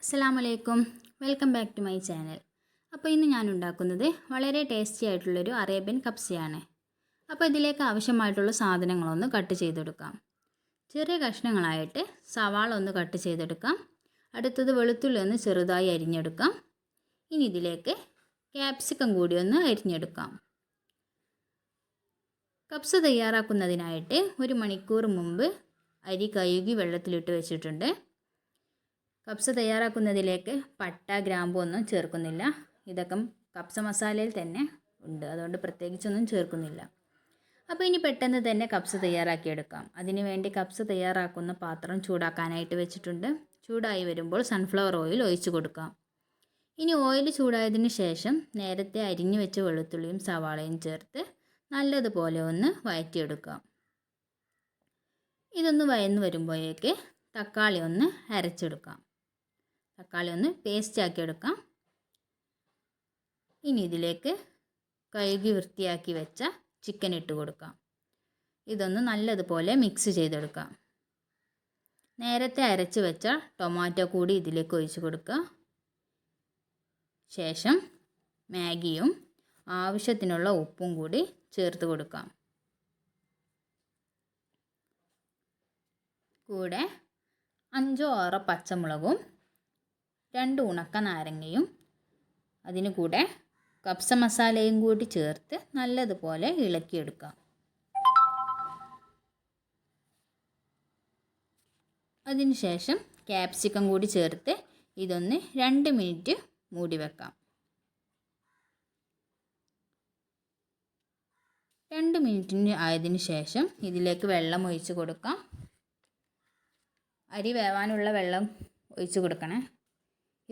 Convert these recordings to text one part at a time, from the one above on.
അസ്സലാമലൈക്കും, welcome back to my channel. അപ്പോൾ ഇന്ന് ഞാൻ ഉണ്ടാക്കുന്നത് വളരെ ടേസ്റ്റി ആയിട്ടുള്ളൊരു അറേബ്യൻ കബ്സയാണ്. അപ്പോൾ ഇതിലേക്ക് ആവശ്യമായിട്ടുള്ള സാധനങ്ങളൊന്ന് കട്ട് ചെയ്തെടുക്കാം. ചെറിയ കഷ്ണങ്ങളായിട്ട് സവാള ഒന്ന് കട്ട് ചെയ്തെടുക്കാം. അടുത്തത് വെളുത്തുള്ളി ഒന്ന് ചെറുതായി അരിഞ്ഞെടുക്കാം. ഇനി ഇതിലേക്ക് ക്യാപ്സിക്കം കൂടി ഒന്ന് അരിഞ്ഞെടുക്കാം. കബ്സ തയ്യാറാക്കുന്നതിനായിട്ട് 1 മണിക്കൂർ മുമ്പ് അരി കഴുകി വെള്ളത്തിലിട്ട് വെച്ചിട്ടുണ്ട്. കബ്സ തയ്യാറാക്കുന്നതിലേക്ക് പട്ട, ഗ്രാമ്പു ഒന്നും ചേർക്കുന്നില്ല. ഇതൊക്കെ കബ്സ മസാലയിൽ തന്നെ ഉണ്ട്, അതുകൊണ്ട് പ്രത്യേകിച്ചൊന്നും ചേർക്കുന്നില്ല. അപ്പോൾ ഇനി പെട്ടെന്ന് തന്നെ കബ്സ തയ്യാറാക്കിയെടുക്കാം. അതിനു വേണ്ടി കബ്സ തയ്യാറാക്കുന്ന പാത്രം ചൂടാക്കാനായിട്ട് വെച്ചിട്ടുണ്ട്. ചൂടായി വരുമ്പോൾ സൺഫ്ലവർ ഓയിൽ ഒഴിച്ച് കൊടുക്കാം. ഇനി ഓയിൽ ചൂടായതിന് ശേഷം നേരത്തെ അരിഞ്ഞു വെച്ച വെളുത്തുള്ളിയും സവാളയും ചേർത്ത് നല്ലതുപോലെ ഒന്ന് വഴറ്റിയെടുക്കാം. ഇതൊന്ന് വഴന്ന് വരുമ്പോഴേക്ക് തക്കാളി ഒന്ന് അരച്ചെടുക്കാം. തക്കാളി ഒന്ന് പേസ്റ്റ് ആക്കിയെടുക്കാം. ഇനി ഇതിലേക്ക് കഴുകി വൃത്തിയാക്കി വെച്ച ചിക്കൻ ഇട്ട് കൊടുക്കാം. ഇതൊന്ന് നല്ലതുപോലെ മിക്സ് ചെയ്തെടുക്കാം. നേരത്തെ അരച്ച് വെച്ച ടൊമാറ്റോ കൂടി ഇതിലേക്ക് ഒഴിച്ച് കൊടുക്കുക. ശേഷം മാഗിയും ആവശ്യത്തിനുള്ള ഉപ്പും കൂടി ചേർത്ത് കൊടുക്കാം. കൂടെ 5-6 പച്ചമുളകും 2 ഉണക്ക നാരങ്ങയും അതിന് കൂടെ കബ്സ മസാലയും കൂടി ചേർത്ത് നല്ലതുപോലെ ഇളക്കിയെടുക്കാം. അതിനുശേഷം ക്യാപ്സിക്കം കൂടി ചേർത്ത് ഇതൊന്ന് 2 മിനിറ്റ് മൂടി വെക്കാം. 2 മിനിറ്റിന് ആയതിനു ശേഷം ഇതിലേക്ക് വെള്ളം ഒഴിച്ച് കൊടുക്കാം. അരി വേവാനുള്ള വെള്ളം ഒഴിച്ച് കൊടുക്കണേ.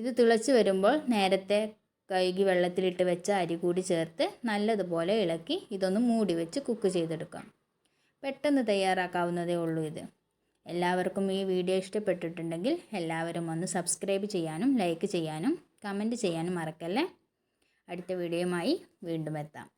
ഇത് തിളച്ച് വരുമ്പോൾ നേരത്തെ കഴുകി വെള്ളത്തിലിട്ട് വെച്ച അരി കൂടി ചേർത്ത് നല്ലതുപോലെ ഇളക്കി ഇതൊന്ന് മൂടി വെച്ച് കുക്ക് ചെയ്തെടുക്കാം. പെട്ടെന്ന് തയ്യാറാക്കാവുന്നതേ ഉള്ളൂ ഇത്. എല്ലാവർക്കും ഈ വീഡിയോ ഇഷ്ടപ്പെട്ടിട്ടുണ്ടെങ്കിൽ എല്ലാവരും ഒന്ന് സബ്സ്ക്രൈബ് ചെയ്യാനും ലൈക്ക് ചെയ്യാനും കമൻറ്റ് ചെയ്യാനും മറക്കല്ലേ. അടുത്ത വീഡിയോയുമായി വീണ്ടും എത്താം.